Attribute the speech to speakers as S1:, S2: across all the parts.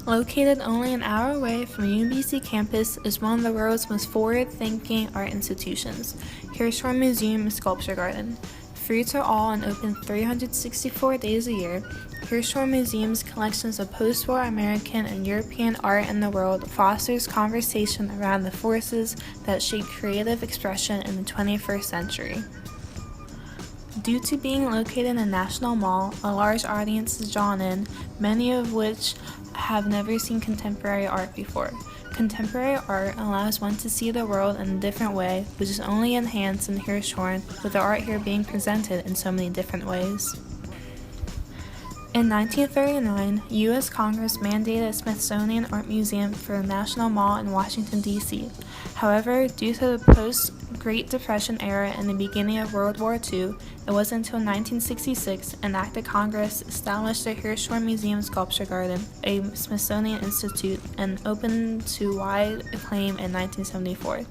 S1: Located only an hour away from UBC campus is one of the world's most forward-thinking art institutions, Hirshhorn Museum and Sculpture Garden. Free to all and open 364 days a year, Hirshhorn Museum's collections of post-war American and European art in the world fosters conversation around the forces that shape creative expression in the 21st century. Due to being located in a national mall, a large audience is drawn in, many of which have never seen contemporary art before. Contemporary art allows one to see the world in a different way, which is only enhanced in Hirshhorn with the art here being presented in so many different ways. In 1939, U.S. Congress mandated a Smithsonian Art Museum for the National Mall in Washington, D.C. However, due to the post-Great Depression era and the beginning of World War II, it wasn't until 1966 an act of Congress established the Hirshhorn Museum Sculpture Garden, a Smithsonian institute, and opened to wide acclaim in 1974.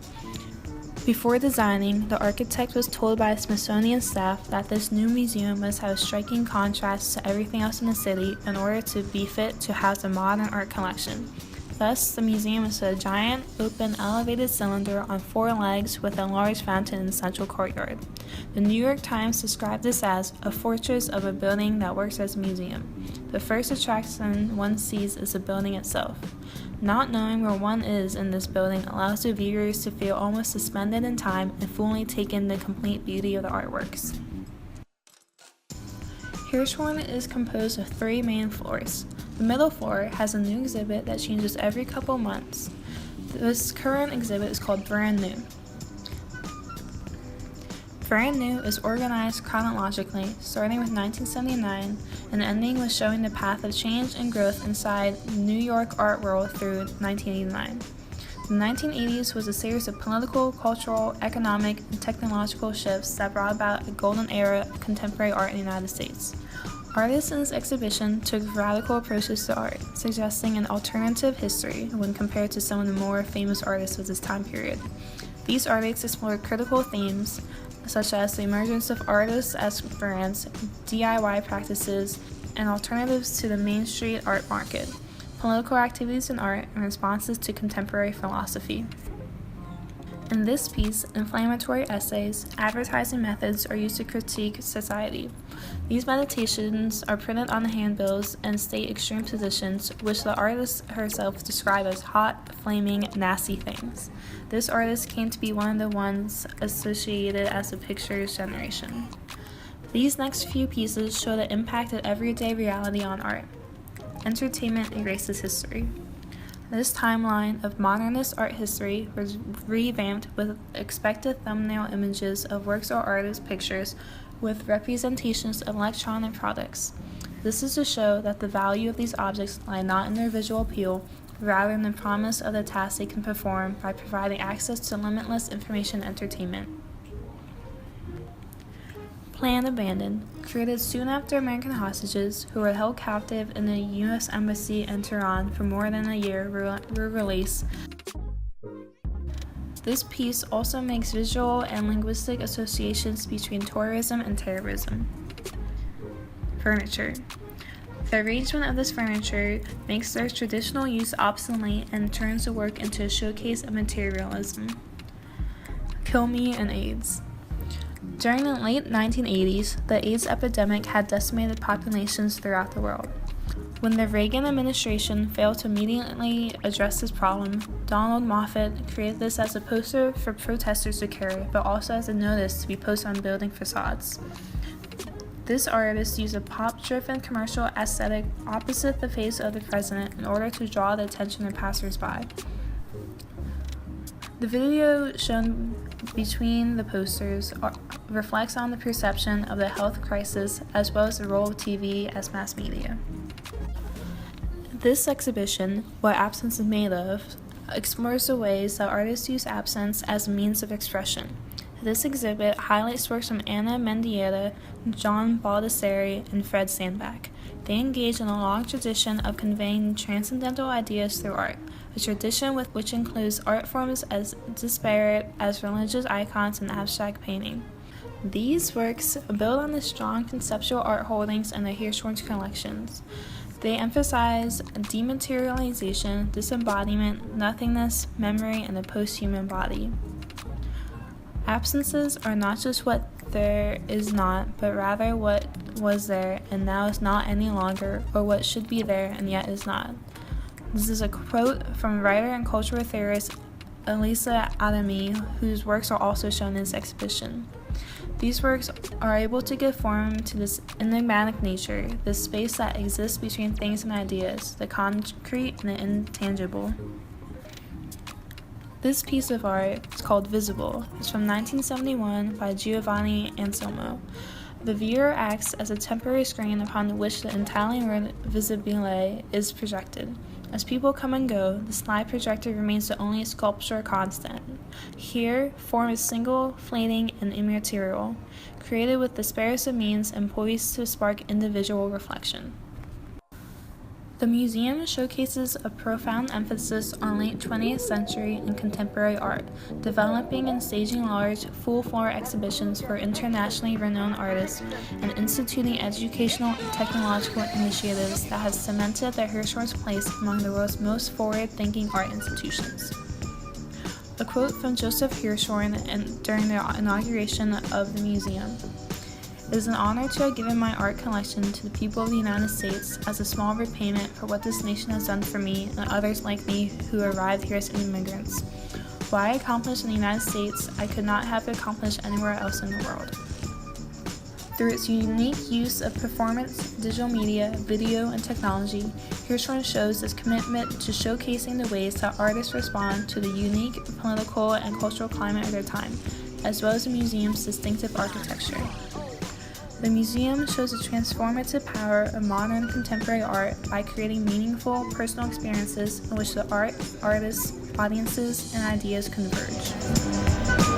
S1: Before designing, the architect was told by Smithsonian staff that this new museum must have a striking contrast to everything else in the city in order to be fit to house a modern art collection. Thus, the museum is a giant, open, elevated cylinder on 4 legs with a large fountain in the central courtyard. The New York Times described this as a fortress of a building that works as a museum. The first attraction one sees is the building itself. Not knowing where one is in this building allows the viewers to feel almost suspended in time and fully take in the complete beauty of the artworks. Hirshhorn is composed of 3 main floors. The middle floor has a new exhibit that changes every couple months. This current exhibit is called Brand New. Brand New is organized chronologically, starting with 1979 and ending with showing the path of change and growth inside the New York art world through 1989. The 1980s was a series of political, cultural, economic, and technological shifts that brought about a golden era of contemporary art in the United States. Artists in this exhibition took radical approaches to art, suggesting an alternative history when compared to some of the more famous artists of this time period. These artists explored critical themes such as the emergence of artists as brands, DIY practices, and alternatives to the Main Street art market, political activities in art, and responses to contemporary philosophy. In this piece, inflammatory essays, advertising methods are used to critique society. These meditations are printed on the handbills and state extreme positions, which the artist herself described as hot, flaming, nasty things. This artist came to be one of the ones associated as the pictures generation. These next few pieces show the impact of everyday reality on art. Entertainment erases history. This timeline of modernist art history was revamped with expected thumbnail images of works or artist pictures with representations of electronic products. This is to show that the value of these objects lie not in their visual appeal, but rather in the promise of the task they can perform by providing access to limitless information entertainment. Planned Abandoned, created soon after American hostages who were held captive in the U.S. Embassy in Tehran for more than a year were released. This piece also makes visual and linguistic associations between tourism and terrorism. Furniture. The arrangement of this furniture makes their traditional use obsolete and turns the work into a showcase of materialism. Kill Me and AIDS. During the late 1980s, the AIDS epidemic had decimated populations throughout the world. When the Reagan administration failed to immediately address this problem, Donald Moffat created this as a poster for protesters to carry, but also as a notice to be posted on building facades. This artist used a pop-driven commercial aesthetic opposite the face of the president in order to draw the attention of passers-by. The video shown between the posters reflects on the perception of the health crisis as well as the role of TV as mass media. This exhibition, What Absence is Made Of, explores the ways that artists use absence as a means of expression. This exhibit highlights works from Anna Mendieta, John Baldessari, and Fred Sandback. They engage in a long tradition of conveying transcendental ideas through art, a tradition which includes art forms as disparate as religious icons and abstract painting. These works build on the strong conceptual art holdings in the Hirshhorn's collections. They emphasize dematerialization, disembodiment, nothingness, memory, and the post-human body. Absences are not just what there is not, but rather what was there and now is not any longer, or what should be there and yet is not. This is a quote from writer and cultural theorist Elisa Adami, whose works are also shown in this exhibition. These works are able to give form to this enigmatic nature, this space that exists between things and ideas, the concrete and the intangible. This piece of art is called Visible. It's from 1971 by Giovanni Anselmo. The viewer acts as a temporary screen upon which the Italian word visibile is projected. As people come and go, the slide projected remains the only sculpture constant. Here, form is single, fleeting, and immaterial, created with the sparest of means and poised to spark individual reflection. The museum showcases a profound emphasis on late 20th century and contemporary art, developing and staging large, full-floor exhibitions for internationally renowned artists and instituting educational and technological initiatives that have cemented the Hirshhorn's place among the world's most forward-thinking art institutions. A quote from Joseph Hirshhorn during the inauguration of the museum. It is an honor to have given my art collection to the people of the United States as a small repayment for what this nation has done for me and others like me who arrived here as immigrants. What I accomplished in the United States, I could not have accomplished anywhere else in the world. Through its unique use of performance, digital media, video, and technology, Hirshhorn shows its commitment to showcasing the ways that artists respond to the unique political and cultural climate of their time, as well as the museum's distinctive architecture. The museum shows the transformative power of modern contemporary art by creating meaningful, personal experiences in which the art, artists, audiences, and ideas converge.